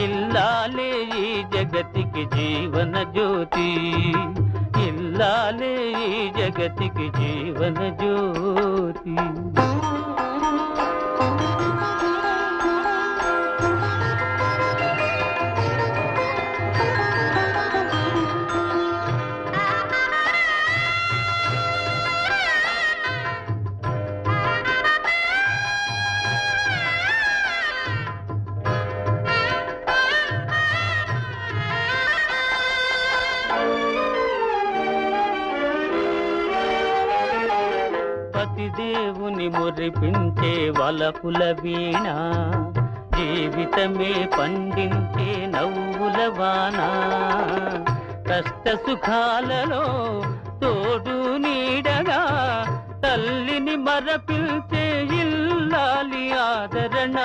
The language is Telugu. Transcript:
ఇల్లాలే ఈ జగతికి జీవన జ్యోతి, ఇల్లాలే ఈ జగతికి జీవన జ్యోతి. దేవుని మురిపించే వలపుల వీణ, జీవితమే పండించే నవ్వుల వాన. కష్ట సుఖాలలో తోడు నీడగా తల్లిని మరపిల్చే ఇల్లాలి ఆదరణ.